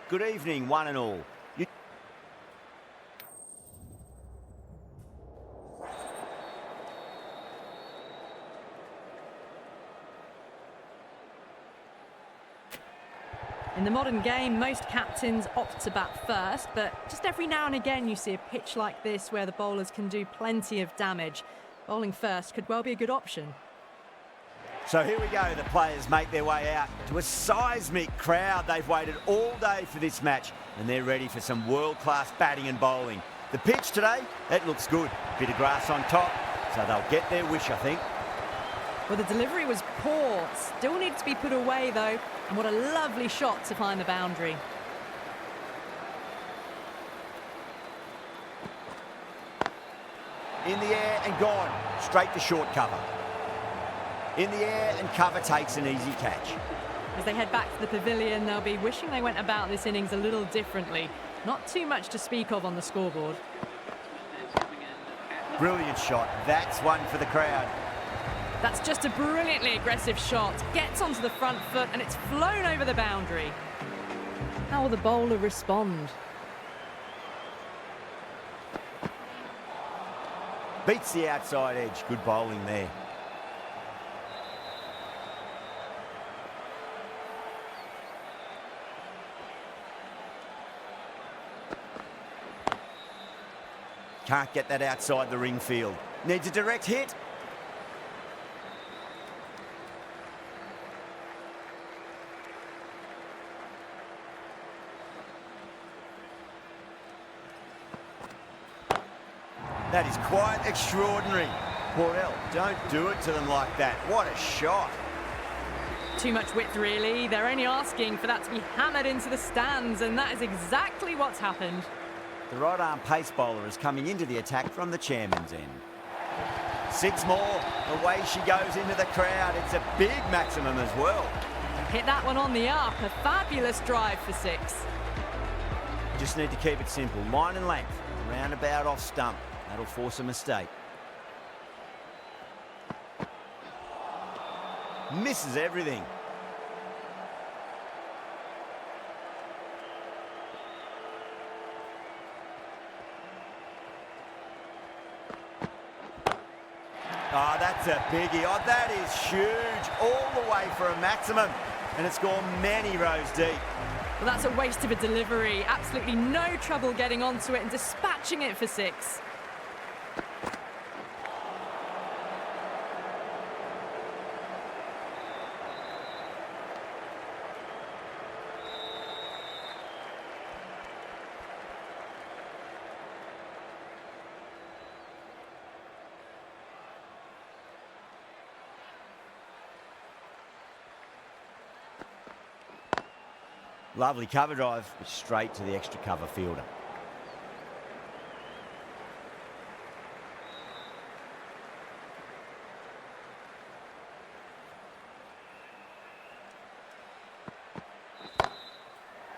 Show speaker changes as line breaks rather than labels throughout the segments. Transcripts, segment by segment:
Good evening, one and all.
In the modern game, most captains opt to bat first, but just every now and again you see a pitch like this where the bowlers can do plenty of damage. Bowling first could well be a good option.
So here we go, the players make their way out to a seismic crowd. They've waited all day for this match and they're ready for some world-class batting and bowling. The pitch today, it looks good. Bit of grass on top, so they'll get their wish, I think.
Well, the delivery was poor. Still needs to be put away, though. And what a lovely shot to find the boundary.
In the air and gone. Straight to short cover. In the air and cover takes an easy catch.
As they head back to the pavilion, they'll be wishing they went about this innings a little differently. Not too much to speak of on the scoreboard.
Brilliant shot. That's one for the crowd.
That's just a brilliantly aggressive shot. Gets onto the front foot and it's flown over the boundary. How will the bowler respond?
Beats the outside edge. Good bowling there. Can't get that outside the ring field. Needs a direct hit. That is quite extraordinary. Patel, don't do it to them like that. What a shot.
Too much width, really. They're only asking for that to be hammered into the stands, and that is exactly what's happened.
The right-arm pace bowler is coming into the attack from the chairman's end. 6 more. Away she goes into the crowd. It's a big maximum as well.
Hit that one on the up. A fabulous drive for 6.
Just need to keep it simple. Line and length. Roundabout off stump. That'll force a mistake. Misses everything. Oh, that's a biggie. Oh, that is huge. All the way for a maximum. And it's gone many rows deep.
Well, that's a waste of a delivery. Absolutely no trouble getting onto it and dispatching it for 6.
Lovely cover drive, straight to the extra cover fielder.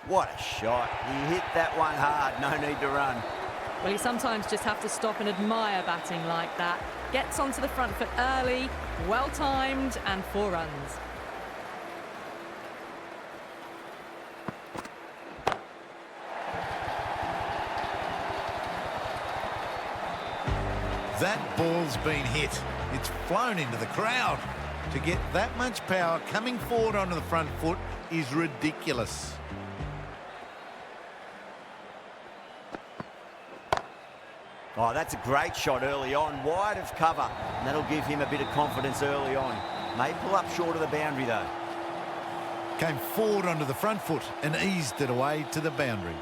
What a shot. He hit that one hard, no need to run.
Well, you sometimes just have to stop and admire batting like that. Gets onto the front foot early, well timed, and 4 runs.
That ball's been hit. It's flown into the crowd. To get that much power coming forward onto the front foot is ridiculous.
Oh, that's a great shot early on, wide of cover. And that'll give him a bit of confidence early on. May pull up short of the boundary, though.
Came forward onto the front foot and eased it away to the boundary.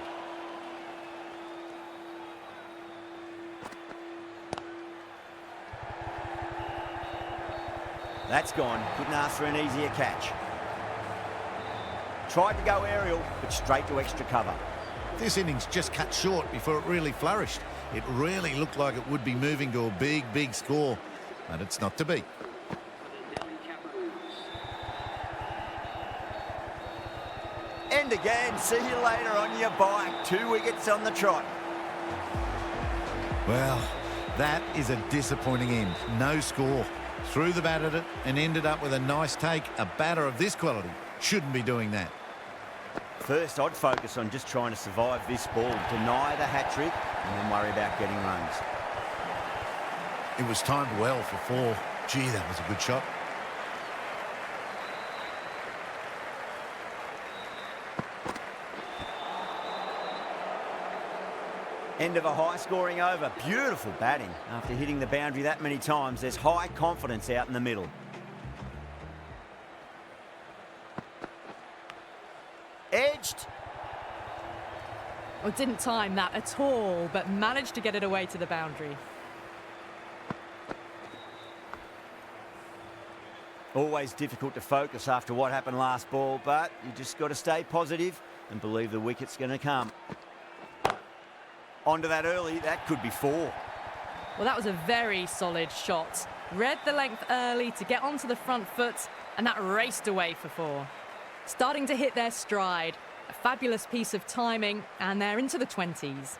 That's gone. Couldn't ask for an easier catch. Tried to go aerial, but straight to extra cover.
This innings just cut short before it really flourished. It really looked like it would be moving to a big, big score, but it's not to be.
And again, see you later on your bike. 2 wickets on the trot.
Well, that is a disappointing end. No score. Threw the bat at it and ended up with a nice take. A batter of this quality shouldn't be doing that.
First, I'd focus on just trying to survive this ball, deny the hat-trick, and then worry about getting runs.
It was timed well for 4. Gee, that was a good shot.
End of a high-scoring over. Beautiful batting. After hitting the boundary that many times, there's high confidence out in the middle. Edged.
Well, didn't time that at all, but managed to get it away to the boundary.
Always difficult to focus after what happened last ball, but you just got to stay positive and believe the wicket's going to come. Onto that early, that could be 4.
Well, that was a very solid shot. Read the length early to get onto the front foot, and that raced away for 4. Starting to hit their stride. A fabulous piece of timing, and they're into the 20s.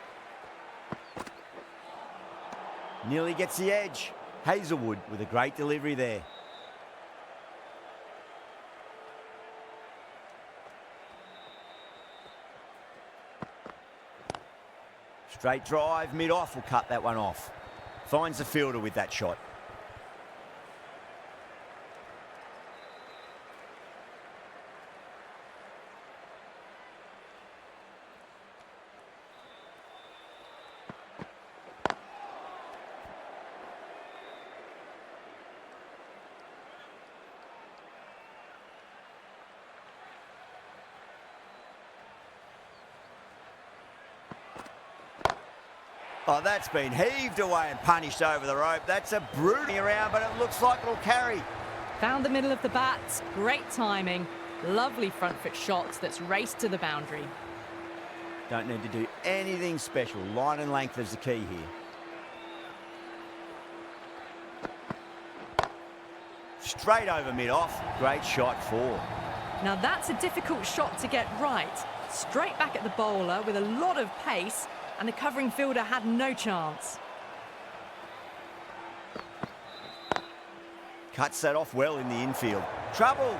Nearly gets the edge. Hazelwood with a great delivery there. Straight drive, mid-off will cut that one off. Finds the fielder with that shot. Oh, that's been heaved away and punished over the rope. That's a brooding around, but it looks like it'll carry.
Found the middle of the bat. Great timing. Lovely front foot shot that's raced to the boundary.
Don't need to do anything special. Line and length is the key here. Straight over mid-off. Great shot 4.
Now that's a difficult shot to get right. Straight back at the bowler with a lot of pace, and the covering fielder had no chance.
Cuts that off well in the infield. Trouble!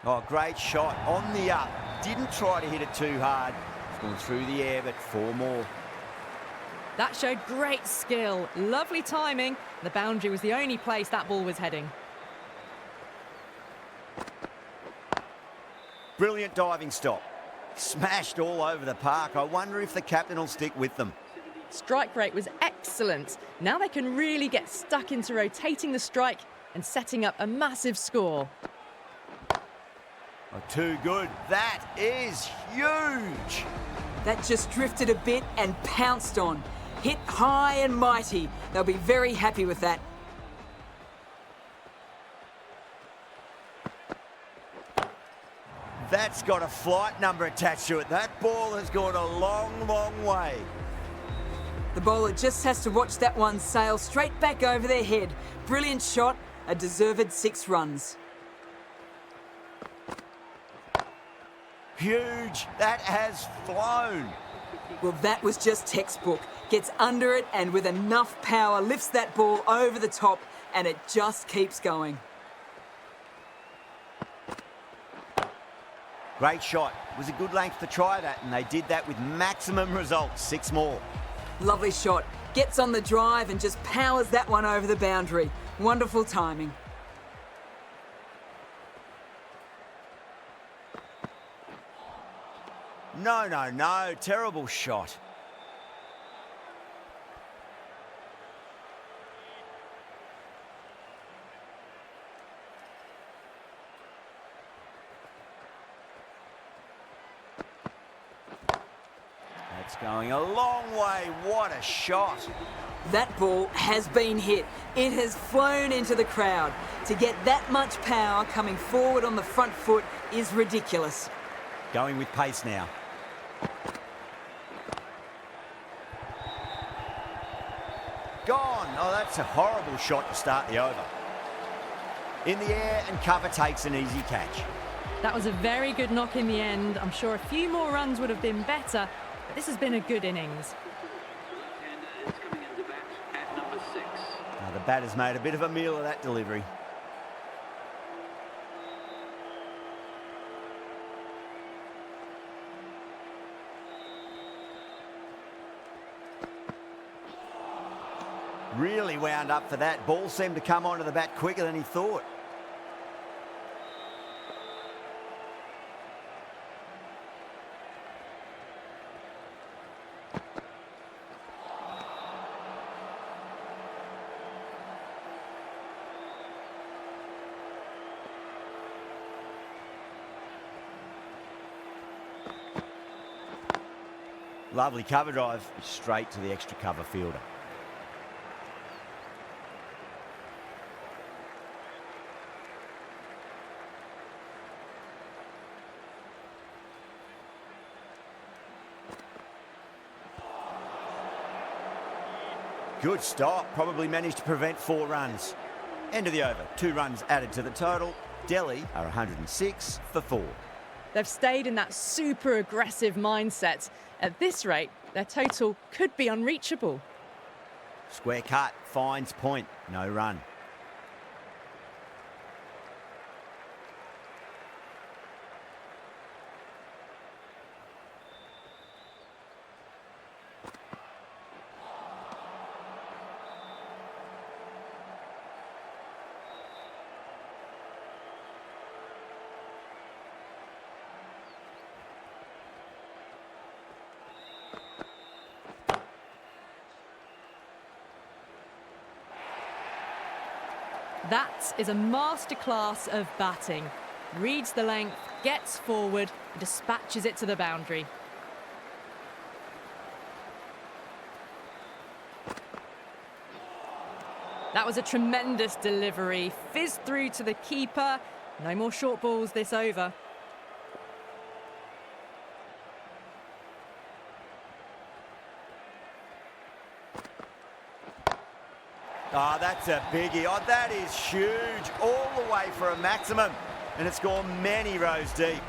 Oh, great shot on the up. Didn't try to hit it too hard. It's gone through the air, but 4 more.
That showed great skill. Lovely timing. The boundary was the only place that ball was heading.
Brilliant diving stop. Smashed all over the park. I wonder if the captain will stick with them.
Strike rate was excellent. Now they can really get stuck into rotating the strike and setting up a massive score.
Oh, too good. That is huge.
That just drifted a bit and pounced on. Hit high and mighty. They'll be very happy with that.
That's got a flight number attached to it. That ball has gone a long, long way.
The bowler just has to watch that one sail straight back over their head. Brilliant shot, a deserved 6 runs.
Huge. That has flown.
Well, that was just textbook. Gets under it and with enough power lifts that ball over the top and it just keeps going.
Great shot. It was a good length to try that, and they did that with maximum results. 6 more.
Lovely shot. Gets on the drive and just powers that one over the boundary. Wonderful timing.
No, no, no. Terrible shot. That's going a long way. What a shot.
That ball has been hit. It has flown into the crowd. To get that much power coming forward on the front foot is ridiculous.
Going with pace now. Gone. Oh, that's a horrible shot to start the over. In the air, and cover takes an easy catch.
That was a very good knock in the end. I'm sure a few more runs would have been better, but this has been a good innings.
Now the batter's made a bit of a meal of that delivery. Really wound up for that. Ball seemed to come onto the bat quicker than he thought. Lovely cover drive, straight to the extra cover fielder. Good stop, probably managed to prevent 4 runs. End of the over, 2 runs added to the total. Delhi are 106 for 4.
They've stayed in that super aggressive mindset. At this rate, their total could be unreachable.
Square cut, finds point, no run.
That is a masterclass of batting. Reads the length, gets forward, and dispatches it to the boundary. That was a tremendous delivery. Fizzed through to the keeper. No more short balls this over.
Oh, that's a biggie. Oh, that is huge. All the way for a maximum. And it's gone many rows deep.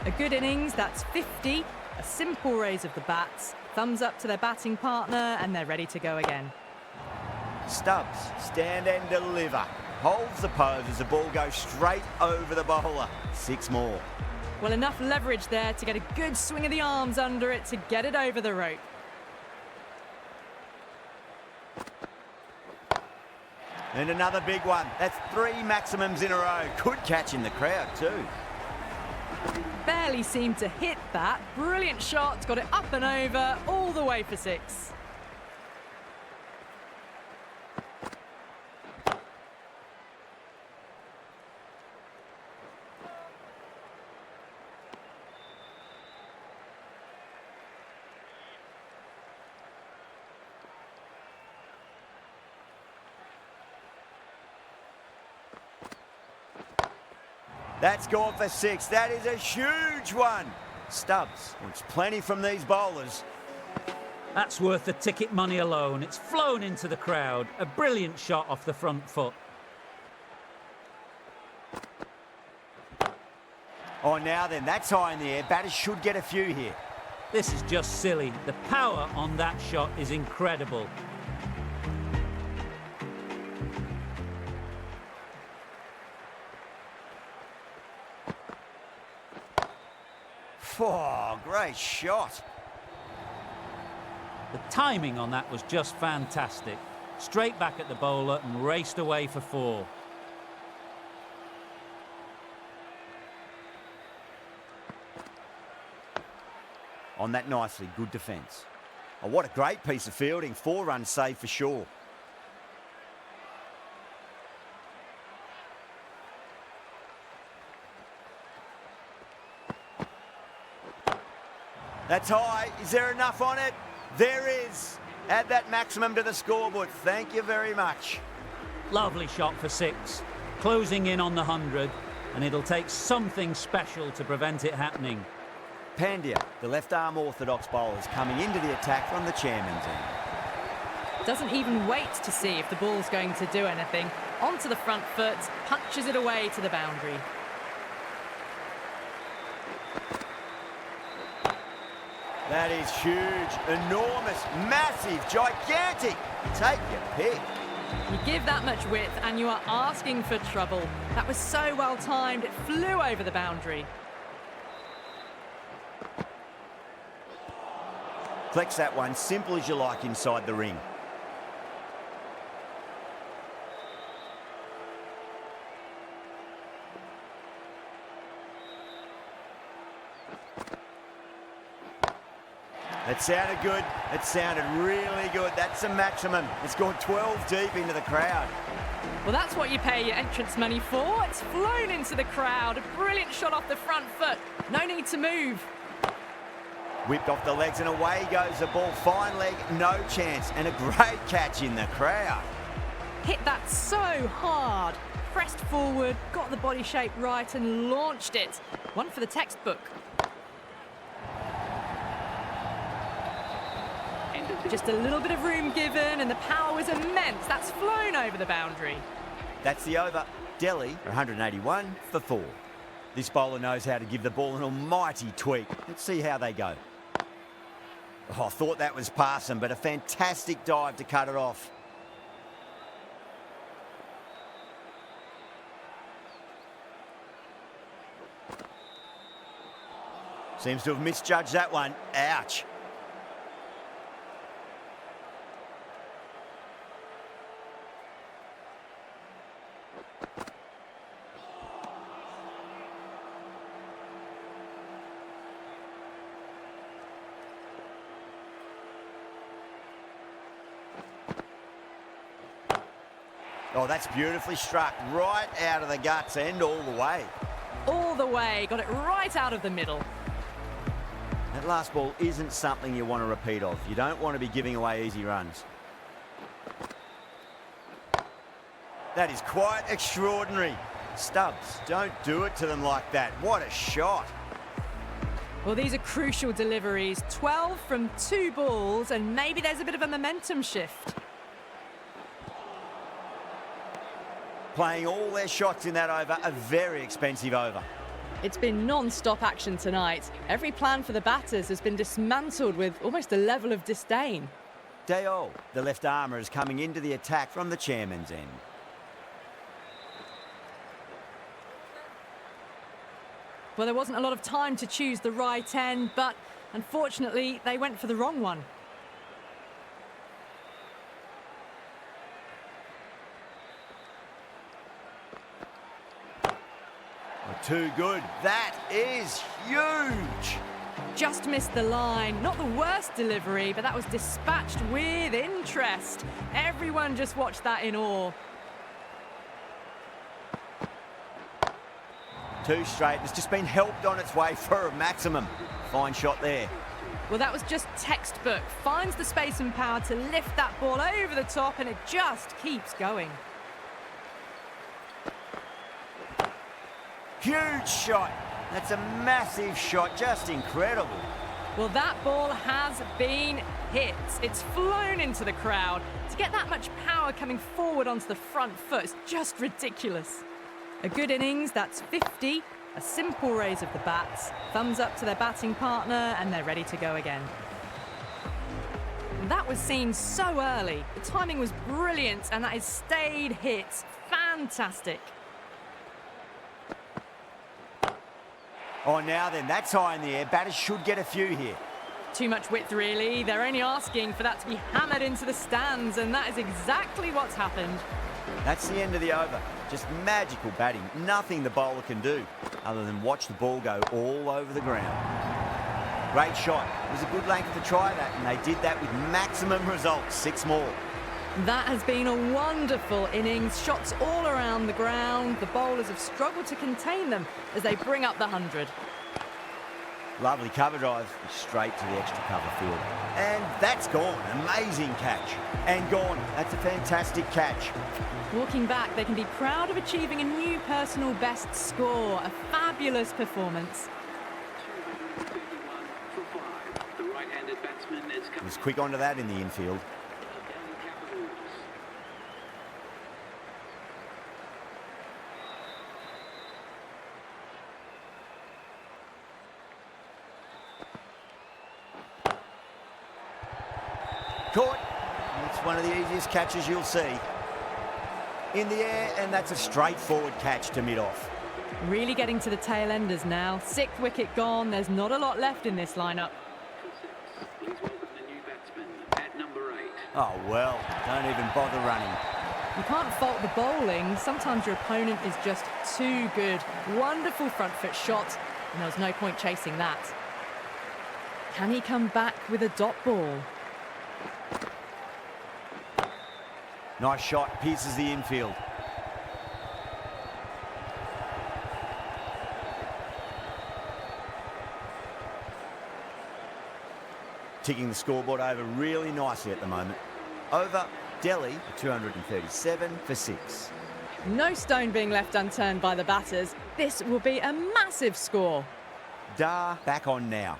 A good innings, that's 50. A simple raise of the bats. Thumbs up to their batting partner, and they're ready to go again.
Stubbs, stand and deliver. Holds the pose as the ball goes straight over the bowler. 6 more.
Well, enough leverage there to get a good swing of the arms under it to get it over the rope.
And another big one. That's 3 maximums in a row. Good catch in the crowd too.
Barely seemed to hit that. Brilliant shot, got it up and over, all the way for 6.
That's gone for 6. That is a huge one. Stubbs wants plenty from these bowlers.
That's worth the ticket money alone. It's flown into the crowd. A brilliant shot off the front foot.
Oh, now then, that's high in the air. Batters should get a few here.
This is just silly. The power on that shot is incredible.
Oh, great shot.
The timing on that was just fantastic. Straight back at the bowler and raced away for 4.
On that nicely, good defence. Oh, what a great piece of fielding. 4 runs saved for sure. That's high. Is there enough on it? There is. Add that maximum to the scoreboard. Thank you very much.
Lovely shot for 6. Closing in on the 100, and it'll take something special to prevent it happening.
Pandya, the left-arm orthodox bowler, is coming into the attack from the chairman's end.
Doesn't even wait to see if the ball's going to do anything. Onto the front foot, punches it away to the boundary.
That is huge, enormous, massive, gigantic. Take your pick.
You give that much width and you are asking for trouble. That was so well timed, it flew over the boundary.
Flex that one, simple as you like inside the ring. It sounded good. It sounded really good. That's a maximum. It's gone 12 deep into the crowd.
Well, that's what you pay your entrance money for. It's flown into the crowd. A brilliant shot off the front foot. No need to move.
Whipped off the legs and away goes the ball. Fine leg, no chance. And a great catch in the crowd.
Hit that so hard. Pressed forward, got the body shape right and launched it. One for the textbook. Just a little bit of room given and the power was immense. That's flown over the boundary.
That's the over. Delhi 181 for 4. This bowler knows how to give the ball an almighty tweak. Let's see how they go. Oh, I thought that was passing, but a fantastic dive to cut it off. Seems to have misjudged that one. Ouch. Oh, that's beautifully struck. Right out of the guts and all the way.
All the way. Got it right out of the middle.
That last ball isn't something you want to repeat of. You don't want to be giving away easy runs. That is quite extraordinary. Stubbs, don't do it to them like that. What a shot.
Well, these are crucial deliveries. 12 from 2 balls, and maybe there's a bit of a momentum shift.
Playing all their shots in that over, a very expensive over.
It's been non-stop action tonight. Every plan for the batters has been dismantled with almost a level of disdain.
Dayol, the left armour, is coming into the attack from the chairman's end.
Well, there wasn't a lot of time to choose the right end, but unfortunately, they went for the wrong one.
Too good. That is huge.
Just missed the line. Not the worst delivery, but that was dispatched with interest. Everyone just watched that in awe.
2 straight. It's just been helped on its way for a maximum. Fine shot there.
Well, that was just textbook. Finds the space and power to lift that ball over the top, and it just keeps going.
Huge shot. That's a massive shot. Just incredible.
Well, that ball has been hit. It's flown into the crowd. To get that much power coming forward onto the front foot is just ridiculous. A good innings, that's 50. A simple raise of the bats. Thumbs up to their batting partner, and they're ready to go again. That was seen so early. The timing was brilliant, and that has stayed hit. Fantastic.
Oh, now then, that's high in the air. Batters should get a few here.
Too much width, really. They're only asking for that to be hammered into the stands, and that is exactly what's happened.
That's the end of the over. Just magical batting. Nothing the bowler can do other than watch the ball go all over the ground. Great shot. It was a good length to try that, and they did that with maximum results. 6 more.
That has been a wonderful innings. Shots all around the ground. The bowlers have struggled to contain them as they bring up the 100.
Lovely cover drive, straight to the extra cover field. And that's gone. Amazing catch. And gone. That's a fantastic catch.
Walking back, they can be proud of achieving a new personal best score. A fabulous performance.
He was quick onto that in the infield. Caught. It's one of the easiest catches you'll see. In the air, and that's a straightforward catch to mid-off.
Really getting to the tail enders now. 6th wicket gone. There's not a lot left in this lineup.
Please welcome the new batsman at number 8.
Oh, well, don't even bother running.
You can't fault the bowling. Sometimes your opponent is just too good. Wonderful front foot shot, and there was no point chasing that. Can he come back with a dot ball?
Nice shot, pierces the infield. Ticking the scoreboard over really nicely at the moment. Over Delhi, 237 for 6.
No stone being left unturned by the batters. This will be a massive score.
Dar back on now.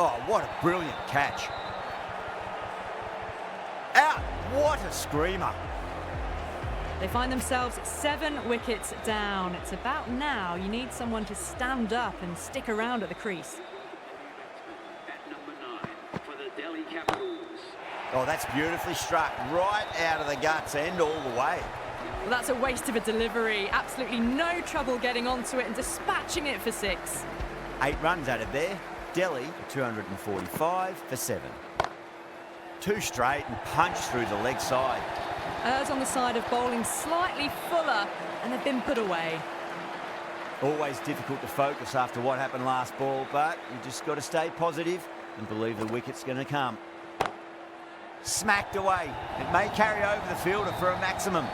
Oh, what a brilliant catch. Out! What a screamer.
They find themselves 7 wickets down. It's about now you need someone to stand up and stick around at the crease.
At number 9 for the Delhi Capitals.
Oh, that's beautifully struck. Right out of the guts and all the way.
Well, that's a waste of a delivery. Absolutely no trouble getting onto it and dispatching it for 6.
8 runs added there. Delhi, 245 for 7. 2 straight and punched through the leg side.
Errs on the side of bowling slightly fuller, and they've been put away.
Always difficult to focus after what happened last ball, but you just got to stay positive and believe the wicket's going to come. Smacked away. It may carry over the fielder for a maximum.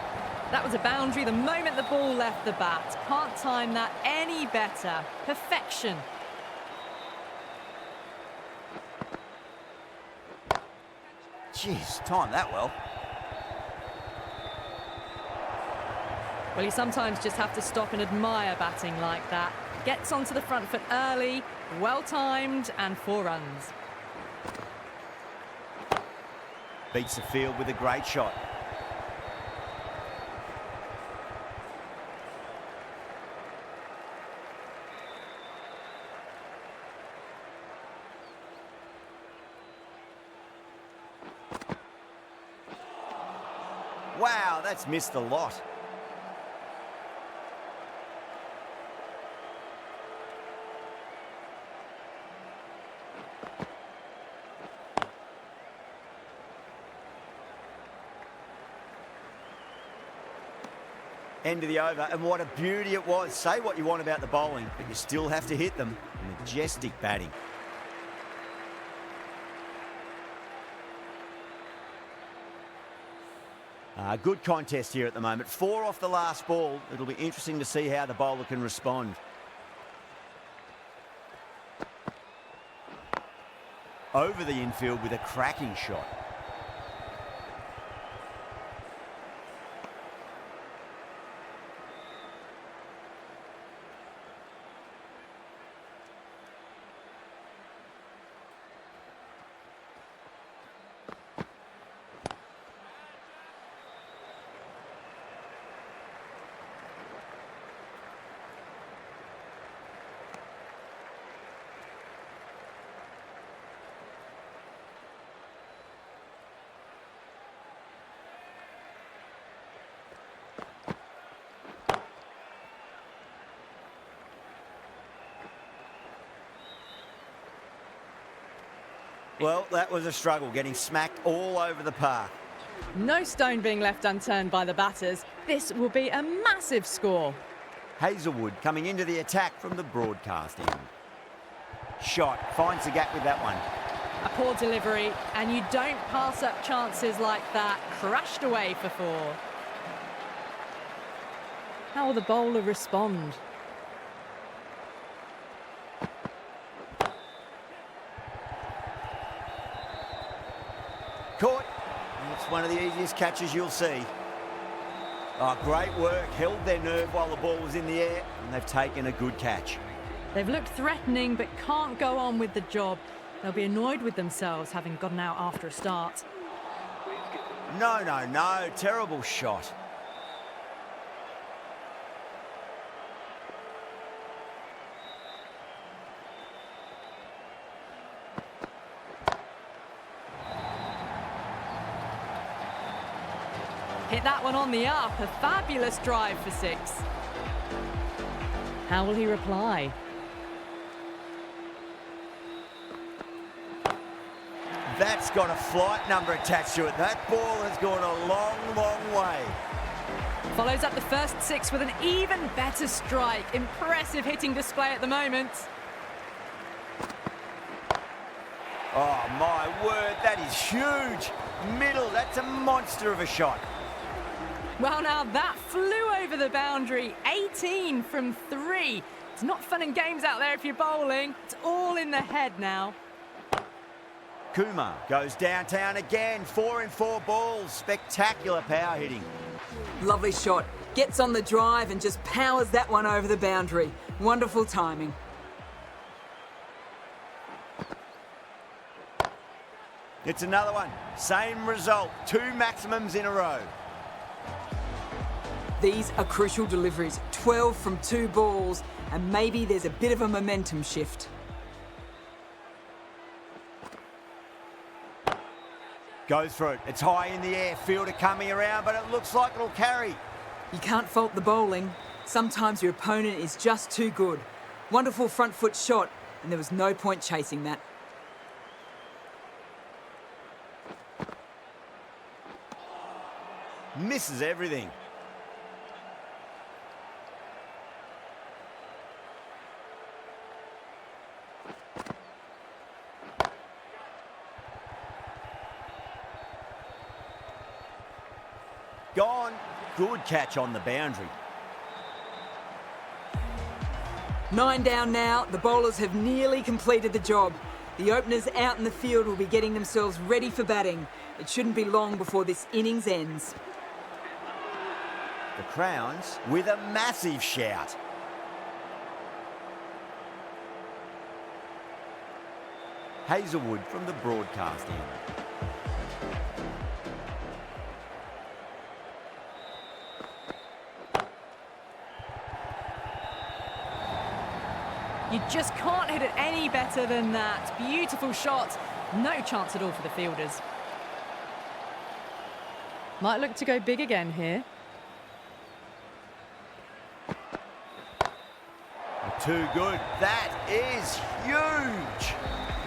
That was a boundary the moment the ball left the bat. Can't time that any better. Perfection.
Jeez, timed that well.
Well, you sometimes just have to stop and admire batting like that. Gets onto the front foot early, well-timed, and 4 runs.
Beats the field with a great shot. Wow, that's missed a lot. End of the over, and what a beauty it was. Say what you want about the bowling, but you still have to hit them. Majestic batting. Good contest here at the moment. 4 off the last ball. It'll be interesting to see how the bowler can respond. Over the infield with a cracking shot. Well, that was a struggle, getting smacked all over the park.
No stone being left unturned by the batters. This will be a massive score.
Hazelwood coming into the attack from the broadcast end. Shot, finds the gap with that one.
A poor delivery, and you don't pass up chances like that. Crashed away for 4. How will the bowler respond?
Caught. It's one of the easiest catches you'll see. Oh, great work. Held their nerve while the ball was in the air, and they've taken a good catch.
They've looked threatening, but can't go on with the job. They'll be annoyed with themselves having gotten out after a start.
No. Terrible shot.
Hit that one on the up. A fabulous drive for 6. How will he reply?
That's got a flight number attached to it. That ball has gone a long way.
Follows up the first 6 with an even better strike. Impressive hitting display at the moment.
Oh, my word, that is huge. Middle, that's a monster of a shot.
Well, now that flew over the boundary. 18 from 3. It's not fun and games out there if you're bowling. It's all in the head now.
Kumar goes downtown again. 4 in 4 balls. Spectacular power hitting.
Lovely shot. Gets on the drive and just powers that one over the boundary. Wonderful timing.
It's another one. Same result. 2 maximums in a row.
These are crucial deliveries. 12 from 2 balls, and maybe there's a bit of a momentum shift.
Goes for it. It's high in the air. Fielder coming around, but it looks like it'll carry.
You can't fault the bowling. Sometimes your opponent is just too good. Wonderful front foot shot, and there was no point chasing that.
Misses everything. Gone. Good catch on the boundary.
9 down now. The bowlers have nearly completed the job. The openers out in the field will be getting themselves ready for batting. It shouldn't be long before this innings ends.
The Crowns with a massive shout. Hazelwood from the broadcast end.
You just can't hit it any better than that. Beautiful shot. No chance at all for the fielders. Might look to go big again here.
Too good. That is huge.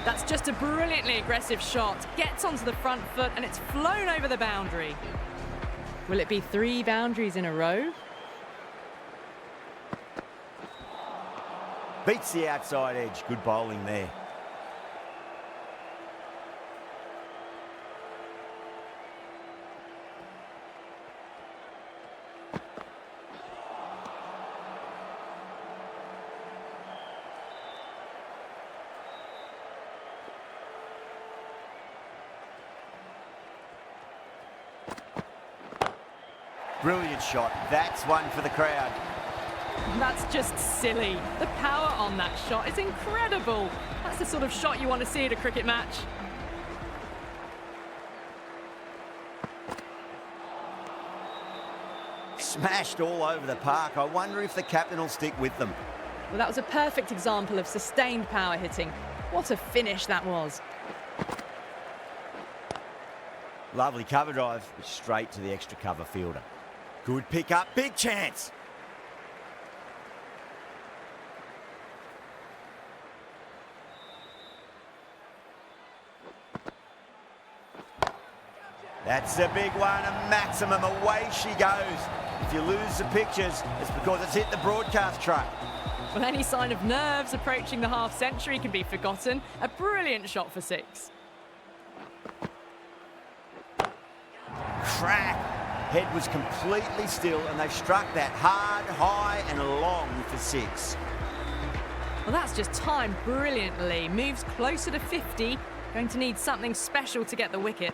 That's just a brilliantly aggressive shot. Gets onto the front foot and it's flown over the boundary. Will it be 3 boundaries in a row?
Beats the outside edge. Good bowling there. Brilliant shot. That's one for the crowd.
That's just silly. The power on that shot is incredible. That's the sort of shot you want to see at a cricket match.
Smashed all over the park. I wonder if the captain will stick with them.
Well, that was a perfect example of sustained power hitting. What a finish that was.
Lovely cover drive. Straight to the extra cover fielder. Good pick up. Big chance. That's a big one, a maximum. Away she goes. If you lose the pictures, it's because it's hit the broadcast truck.
Well, any sign of nerves approaching the half-century can be forgotten. A brilliant shot for 6.
Crack. Head was completely still and they struck that hard, high and long for 6.
Well, that's just timed brilliantly. Moves closer to 50. Going to need something special to get the wicket.